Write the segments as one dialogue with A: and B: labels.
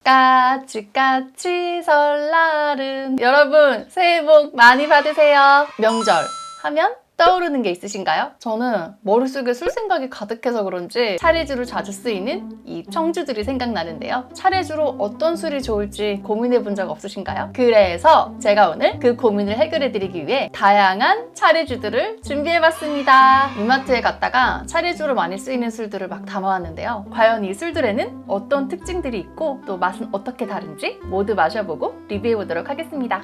A: 까치까치 설날은 여러분 새해 복 많이 받으세요. 명절 하면 떠오르는 게 있으신가요? 저는 머릿속에 술 생각이 가득해서 그런지 차례주로 자주 쓰이는 이 청주들이 생각나는데요. 차례주로 어떤 술이 좋을지 고민해 본 적 없으신가요? 그래서 제가 오늘 그 고민을 해결해 드리기 위해 다양한 차례주들을 준비해 봤습니다. 이마트에 갔다가 차례주로 많이 쓰이는 술들을 막 담아왔는데요. 과연 이 술들에는 어떤 특징들이 있고 또 맛은 어떻게 다른지 모두 마셔보고 리뷰해 보도록 하겠습니다.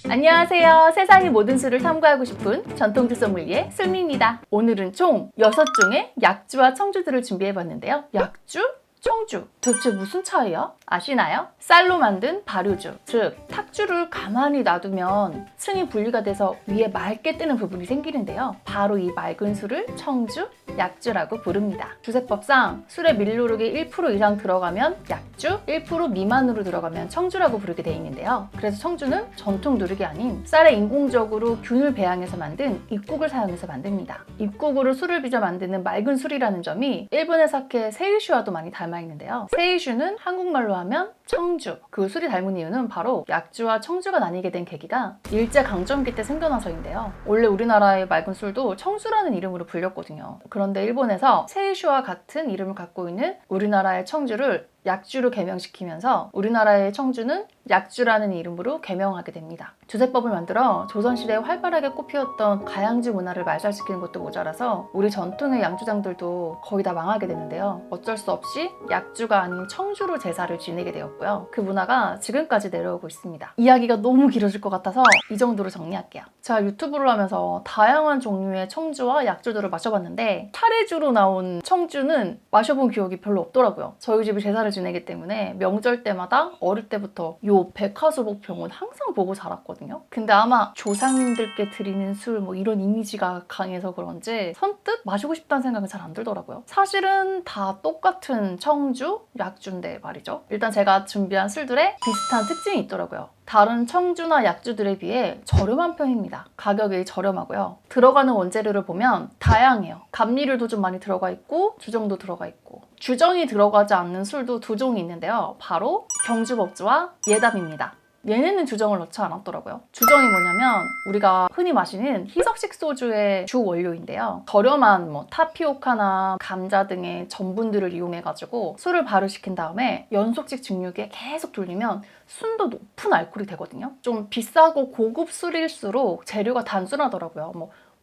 A: 안녕하세요. 세상의 모든 술을 탐구하고 싶은 전통주 소믈리에 술미입니다. 오늘은 총 6종의 약주와 청주들을 준비해봤는데요. 약주? 청주? 대체 무슨 차이야? 아시나요? 쌀로 만든 발효주, 즉 탁주를 가만히 놔두면 층이 분리가 돼서 위에 맑게 뜨는 부분이 생기는데요. 바로 이 맑은 술을 청주, 약주라고 부릅니다. 주세법상 술의 밀도력이 1% 이상 들어가면 약주, 1% 미만으로 들어가면 청주라고 부르게 되어 있는데요. 그래서 청주는 전통 누룩이 아닌 쌀에 인공적으로 균을 배양해서 만든 입국을 사용해서 만듭니다. 입국으로 술을 빚어 만드는 맑은 술이라는 점이 일본의 사케 세이슈와도 많이 닮아 있는데요. 세이슈는 한국말로 하면 청주. 그 술이 닮은 이유는 바로 약주와 청주가 나뉘게 된 계기가 일제강점기 때 생겨나서인데요. 원래 우리나라의 맑은 술도 청주라는 이름으로 불렸거든요. 그런데 일본에서 세이슈와 같은 이름을 갖고 있는 우리나라의 청주를 약주로 개명시키면서 우리나라의 청주는 약주라는 이름으로 개명하게 됩니다. 주세법을 만들어 조선시대에 활발하게 꽃피웠던 가양주 문화를 말살시키는 것도 모자라서 우리 전통의 양주장들도 거의 다 망하게 되는데요. 어쩔 수 없이 약주가 아닌 청주로 제사를 지내게 되었고요. 그 문화가 지금까지 내려오고 있습니다. 이야기가 너무 길어질 것 같아서 이 정도로 정리할게요. 제가 유튜브를 하면서 다양한 종류의 청주와 약주들을 마셔봤는데 차례주로 나온 청주는 마셔본 기억이 별로 없더라고요. 저희 집이 제사를 지내기 때문에 명절 때마다 어릴 때부터 요 백화수복병은 항상 보고 자랐거든요. 근데 아마 조상님들께 드리는 술 뭐 이런 이미지가 강해서 그런지 선뜻 마시고 싶다는 생각은 잘 안 들더라고요. 사실은 다 똑같은 청주, 약주인데 말이죠. 일단 제가 준비한 술들에 비슷한 특징이 있더라고요. 다른 청주나 약주들에 비해 저렴한 편입니다. 가격이 저렴하고요. 들어가는 원재료를 보면 다양해요. 감미료도 좀 많이 들어가 있고 주정도 들어가 있고 주정이 들어가지 않는 술도 두 종이 있는데요. 바로 경주법주와 예담입니다. 얘네는 주정을 넣지 않았더라고요. 주정이 뭐냐면 우리가 흔히 마시는 희석식 소주의 주 원료인데요. 저렴한 타피오카나 감자 등의 전분들을 이용해가지고 술을 발효시킨 다음에 연속식 증류기에 계속 돌리면 순도 높은 알코올이 되거든요. 좀 비싸고 고급 술일수록 재료가 단순하더라고요.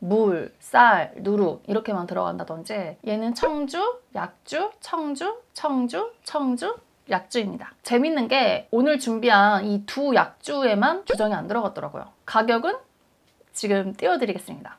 A: 물, 쌀, 누룩 이렇게만 들어간다든지 얘는 청주, 약주, 청주, 청주, 청주, 약주입니다. 재밌는 게 오늘 준비한 이 두 약주에만 주정이 안 들어갔더라고요. 가격은 지금 띄워드리겠습니다.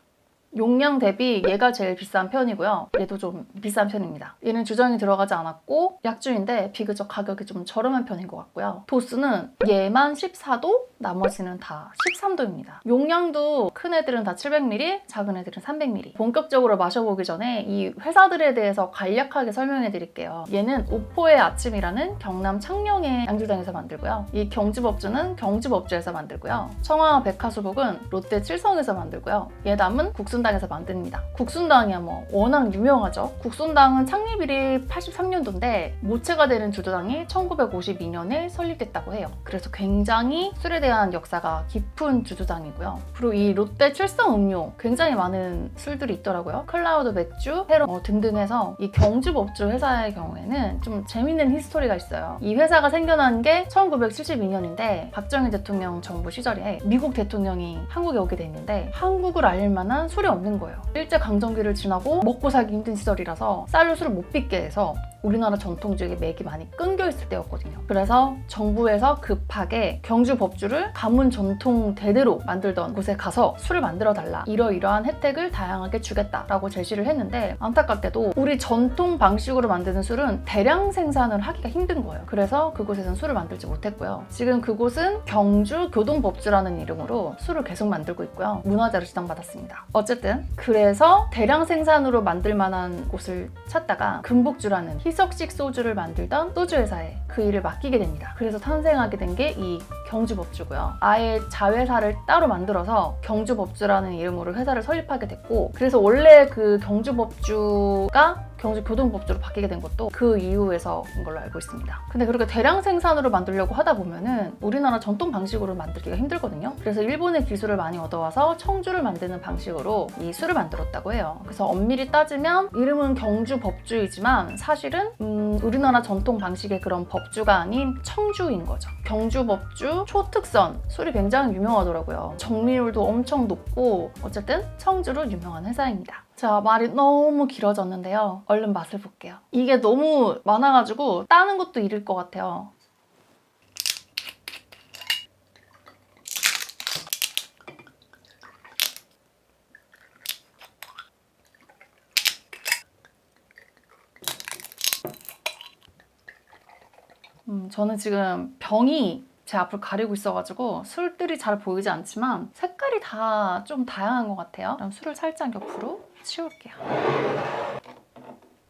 A: 용량 대비 얘가 제일 비싼 편이고요. 얘도 좀 비싼 편입니다. 얘는 주정이 들어가지 않았고 약주인데 비교적 가격이 좀 저렴한 편인 것 같고요. 도수는 얘만 14도, 나머지는 다 13도입니다. 용량도 큰 애들은 다 700ml, 작은 애들은 300ml. 본격적으로 마셔보기 전에 이 회사들에 대해서 간략하게 설명해 드릴게요. 얘는 오포의 아침이라는 경남 창녕의 양주장에서 만들고요. 이 경주법주는 경주법주에서 만들고요. 청아 백화수복은 롯데 칠성에서 만들고요. 예담은 국순당에서 만듭니다. 국순당이야 워낙 유명하죠. 국순당은 창립일이 83년도인데 모체가 되는 주조당이 1952년에 설립됐다고 해요. 그래서 굉장히 술에 대한 역사가 깊은 주조당이고요. 그리고 이 롯데 칠성 음료 굉장히 많은 술들이 있더라고요. 클라우드 맥주, 헤로 등등 해서 이 경주법주 회사의 경우에는 좀 재밌는 히스토리가 있어요. 이 회사가 생겨난 게 1972년인데 박정희 대통령 정부 시절에 미국 대통령이 한국에 오게 됐는데 한국을 알릴 만한 술이 없는 거예요. 일제강점기를 지나고 먹고 살기 힘든 시절이라서 쌀로 술을 못 빚게 해서 우리나라 전통주의 맥이 많이 끊겨 있을 때였거든요. 그래서 정부에서 급하게 경주 법주를 가문 전통 대대로 만들던 곳에 가서 술을 만들어 달라. 이러이러한 혜택을 다양하게 주겠다라고 제시를 했는데 안타깝게도 우리 전통 방식으로 만드는 술은 대량 생산을 하기가 힘든 거예요. 그래서 그곳에서는 술을 만들지 못했고요. 지금 그곳은 경주 교동법주라는 이름으로 술을 계속 만들고 있고요. 문화재로 지정받았습니다. 어쨌든 그래서 대량 생산으로 만들 만한 곳을 찾다가 금복주라는 희석식 소주를 만들던 소주 회사에 그 일을 맡기게 됩니다. 그래서 탄생하게 된 게 이 경주법주고요. 아예 자회사를 따로 만들어서 경주법주라는 이름으로 회사를 설립하게 됐고, 그래서 원래 그 경주법주가 경주 교동법주로 바뀌게 된 것도 그 이후에서인 걸로 알고 있습니다. 근데 그렇게 대량 생산으로 만들려고 하다 보면은 우리나라 전통 방식으로 만들기가 힘들거든요. 그래서 일본의 기술을 많이 얻어와서 청주를 만드는 방식으로 이 술을 만들었다고 해요. 그래서 엄밀히 따지면 이름은 경주 법주이지만 사실은 우리나라 전통 방식의 그런 법주가 아닌 청주인 거죠. 경주 법주 초특선 술이 굉장히 유명하더라고요. 정밀도도 엄청 높고 어쨌든 청주로 유명한 회사입니다. 자, 말이 너무 길어졌는데요. 얼른 맛을 볼게요. 이게 너무 많아가지고 따는 것도 이를 것 같아요. 저는 지금 병이 제 앞을 가리고 있어가지고 술들이 잘 보이지 않지만 색깔이 다 좀 다양한 것 같아요. 그럼 술을 살짝 옆으로 치울게요.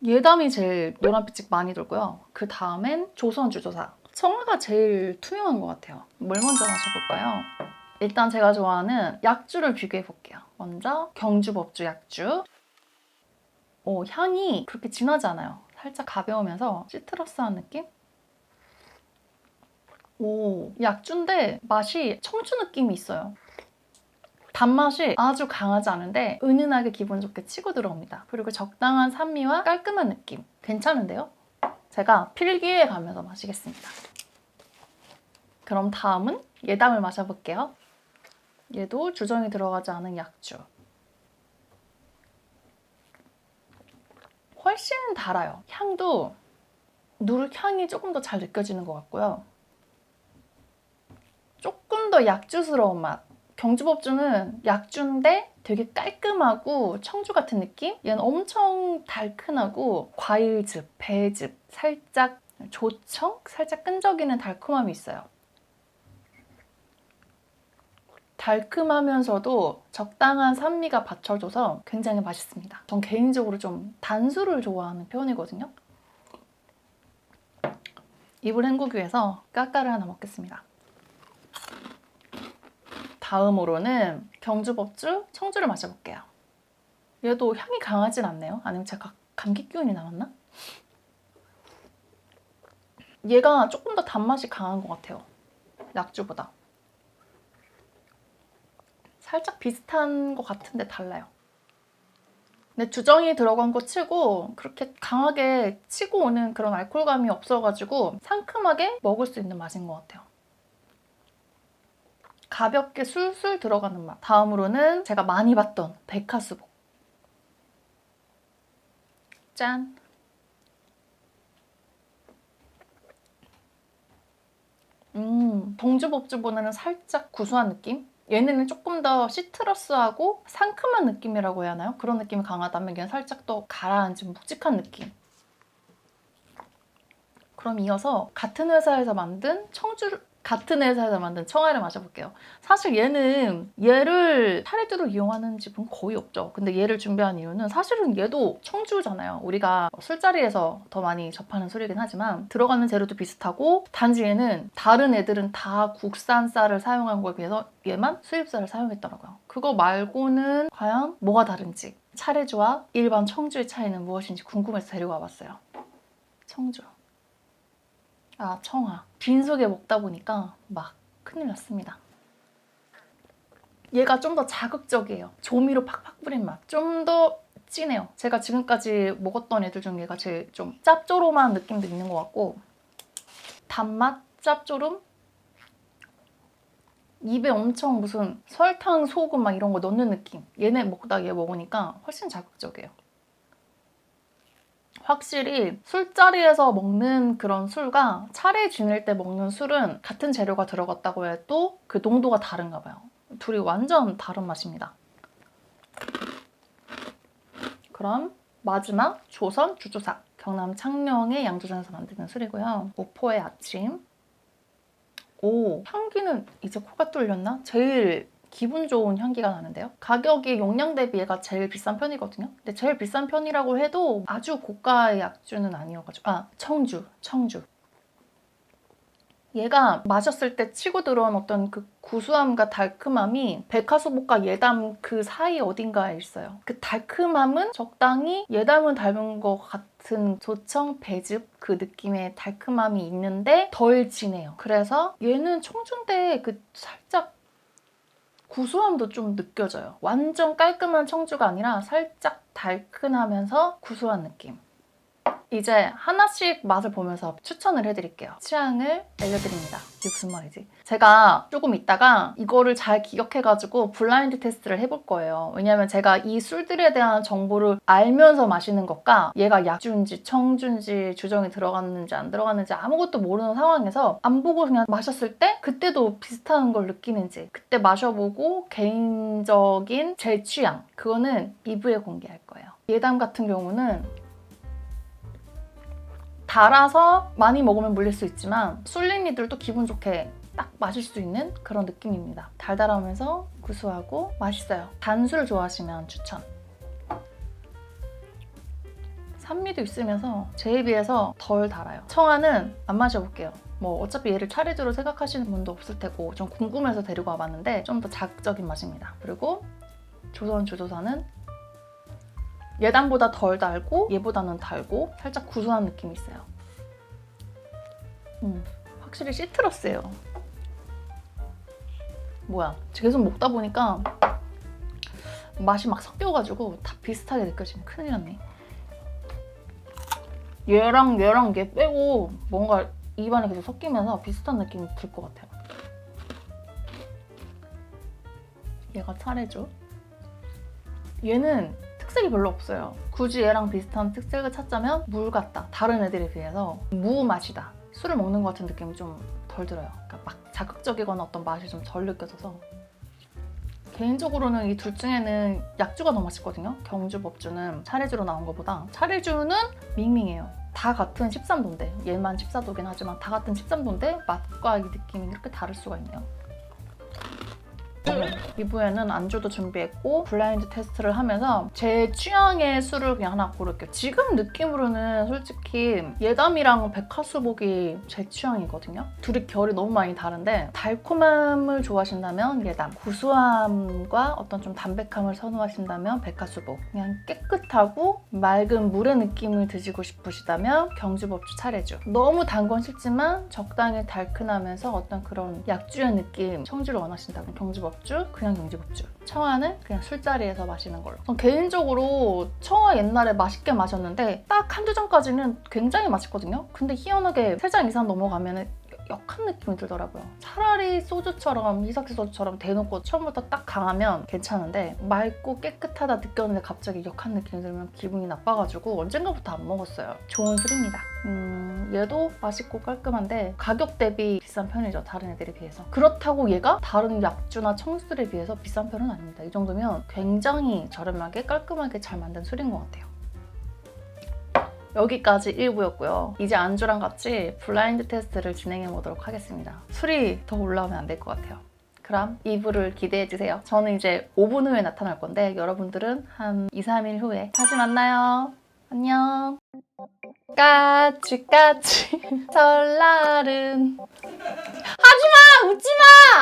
A: 예담이 제일 노란빛이 많이 돌고요. 그 다음엔 조선주조사. 청아가 제일 투명한 것 같아요. 뭘 먼저 마셔볼까요? 일단 제가 좋아하는 약주를 비교해 볼게요. 먼저 경주법주 약주. 오, 향이 그렇게 진하지 않아요. 살짝 가벼우면서 시트러스한 느낌? 오, 약주인데 맛이 청주 느낌이 있어요. 단맛이 아주 강하지 않은데 은은하게 기분 좋게 치고 들어옵니다. 그리고 적당한 산미와 깔끔한 느낌. 괜찮은데요? 제가 필기에 가면서 마시겠습니다. 그럼 다음은 예담을 마셔볼게요. 얘도 주정이 들어가지 않은 약주. 훨씬 달아요. 향도 누룩향이 조금 더 잘 느껴지는 것 같고요. 조금 더 약주스러운 맛. 경주법주는 약주인데 되게 깔끔하고 청주 같은 느낌? 얘는 엄청 달큰하고 과일즙, 배즙, 살짝 조청? 살짝 끈적이는 달콤함이 있어요. 달큼하면서도 적당한 산미가 받쳐줘서 굉장히 맛있습니다. 전 개인적으로 좀 단술을 좋아하는 편이거든요. 입을 헹구기 위해서 까까를 하나 먹겠습니다. 다음으로는 경주법주 청주를 마셔볼게요. 얘도 향이 강하진 않네요. 아니면 제가 감기 기운이 남았나? 얘가 조금 더 단맛이 강한 것 같아요. 약주보다. 살짝 비슷한 것 같은데 달라요. 근데 주정이 들어간 거 치고 그렇게 강하게 치고 오는 그런 알코올감이 없어가지고 상큼하게 먹을 수 있는 맛인 것 같아요. 가볍게 술술 들어가는 맛. 다음으로는 제가 많이 봤던 백화수복. 짠! 경주법주보다는 살짝 구수한 느낌? 얘네는 조금 더 시트러스하고 상큼한 느낌이라고 해야 하나요? 그런 느낌이 강하다면 얘는 살짝 더 가라앉은 묵직한 느낌. 그럼 이어서 같은 회사에서 만든 청아를 마셔볼게요. 사실 얘를 타레주로 이용하는 집은 거의 없죠. 근데 얘를 준비한 이유는 사실은 얘도 청주잖아요. 우리가 술자리에서 더 많이 접하는 술이긴 하지만 들어가는 재료도 비슷하고 단지 얘는 다른 애들은 다 국산 쌀을 사용한 거에 비해서 얘만 수입쌀을 사용했더라고요. 그거 말고는 과연 뭐가 다른지 차례주와 일반 청주의 차이는 무엇인지 궁금해서 데리고 와봤어요. 청주. 아, 청아. 빈속에 먹다 보니까 막 큰일 났습니다. 얘가 좀 더 자극적이에요. 조미료 팍팍 뿌린 맛. 좀 더 진해요. 제가 지금까지 먹었던 애들 중에 얘가 제일 좀 짭조름한 느낌도 있는 것 같고 단맛, 짭조름, 입에 엄청 무슨 설탕, 소금 막 이런 거 넣는 느낌. 얘 먹으니까 훨씬 자극적이에요. 확실히 술자리에서 먹는 그런 술과 차례 지낼 때 먹는 술은 같은 재료가 들어갔다고 해도 그 농도가 다른가 봐요. 둘이 완전 다른 맛입니다. 그럼 마지막 조선 주조사. 경남 창녕의 양조장에서 만드는 술이고요. 오포의 아침. 오, 향기는 이제 코가 뚫렸나? 제일 기분 좋은 향기가 나는데요. 가격이 용량 대비 얘가 제일 비싼 편이거든요. 근데 제일 비싼 편이라고 해도 아주 고가의 약주는 아니어가지고 청주. 얘가 마셨을 때 치고 들어온 어떤 그 구수함과 달큼함이 백화소복과 예담 그 사이 어딘가에 있어요. 그 달큼함은 적당히 예담은 닮은 것 같은 조청, 배즙 그 느낌의 달큼함이 있는데 덜 진해요. 그래서 얘는 청주인데 그 살짝 구수함도 좀 느껴져요. 완전 깔끔한 청주가 아니라 살짝 달큰하면서 구수한 느낌. 이제 하나씩 맛을 보면서 추천을 해드릴게요. 취향을 알려드립니다. 이게 무슨 말이지? 제가 조금 있다가 이거를 잘 기억해가지고 블라인드 테스트를 해볼 거예요. 왜냐면 제가 이 술들에 대한 정보를 알면서 마시는 것과 얘가 약주인지 청주인지 주정이 들어갔는지 안 들어갔는지 아무것도 모르는 상황에서 안 보고 그냥 마셨을 때 그때도 비슷한 걸 느끼는지 그때 마셔보고 개인적인 제 취향 그거는 2부에 공개할 거예요. 예담 같은 경우는 달아서 많이 먹으면 물릴 수 있지만 술린이들도 기분 좋게 딱 마실 수 있는 그런 느낌입니다. 달달하면서 구수하고 맛있어요. 단술 좋아하시면 추천. 산미도 있으면서 제에 비해서 덜 달아요. 청아는 안 마셔볼게요. 뭐 어차피 얘를 차례대로 생각하시는 분도 없을 테고 좀 궁금해서 데리고 와봤는데 좀 더 자극적인 맛입니다. 그리고 조선 주조사는 예담보다 덜 달고 얘보다는 달고 살짝 구수한 느낌이 있어요. 확실히 시트러스예요. 뭐야, 계속 먹다 보니까 맛이 막 섞여가지고 다 비슷하게 느껴지네. 큰일 났네. 얘랑 얘 빼고 뭔가 입안에 계속 섞이면서 비슷한 느낌이 들 것 같아요. 얘가 차례죠. 얘는 특색이 별로 없어요. 굳이 얘랑 비슷한 특색을 찾자면 물 같다. 다른 애들에 비해서 무 맛이다. 술을 먹는 것 같은 느낌이 좀 덜 들어요. 그러니까 막 자극적이거나 어떤 맛이 좀 덜 느껴져서 개인적으로는 이 둘 중에는 약주가 더 맛있거든요. 경주, 법주는 차례주로 나온 것보다 차례주는 밍밍해요. 다 같은 13도인데 얘만 14도긴 하지만 다 같은 13도인데 맛과 이 느낌이 이렇게 다를 수가 있네요. 2부에는 안주도 준비했고 블라인드 테스트를 하면서 제 취향의 술을 그냥 하나 고를게요. 지금 느낌으로는 솔직히 예담이랑 백화수복이 제 취향이거든요. 둘이 결이 너무 많이 다른데 달콤함을 좋아하신다면 예담, 구수함과 어떤 좀 담백함을 선호하신다면 백화수복, 그냥 깨끗하고 맑은 물의 느낌을 드시고 싶으시다면 경주법주 차례주. 너무 단 건 싫지만 적당히 달큰하면서 어떤 그런 약주의 느낌 청주를 원하신다면 경주법주, 그냥 경주법주. 청아는 그냥 술자리에서 마시는 걸로. 전 개인적으로 청아 옛날에 맛있게 마셨는데 딱 한두 잔까지는 굉장히 맛있거든요. 근데 희한하게 3잔 이상 넘어가면 역한 느낌이 들더라고요. 차라리 소주처럼 이삭시 소주처럼 대놓고 처음부터 딱 강하면 괜찮은데 맑고 깨끗하다 느꼈는데 갑자기 역한 느낌이 들면 기분이 나빠가지고 언젠가부터 안 먹었어요. 좋은 술입니다. 얘도 맛있고 깔끔한데 가격 대비 비싼 편이죠. 다른 애들에 비해서. 그렇다고 얘가 다른 약주나 청수들에 비해서 비싼 편은 아닙니다. 이 정도면 굉장히 저렴하게 깔끔하게 잘 만든 술인 것 같아요. 여기까지 1부였고요. 이제 안주랑 같이 블라인드 테스트를 진행해 보도록 하겠습니다. 술이 더 올라오면 안 될 것 같아요. 그럼 2부를 기대해주세요. 저는 이제 5분 후에 나타날 건데 여러분들은 한 2, 3일 후에 다시 만나요. 안녕. 까치 설날은 하지마! 웃지마!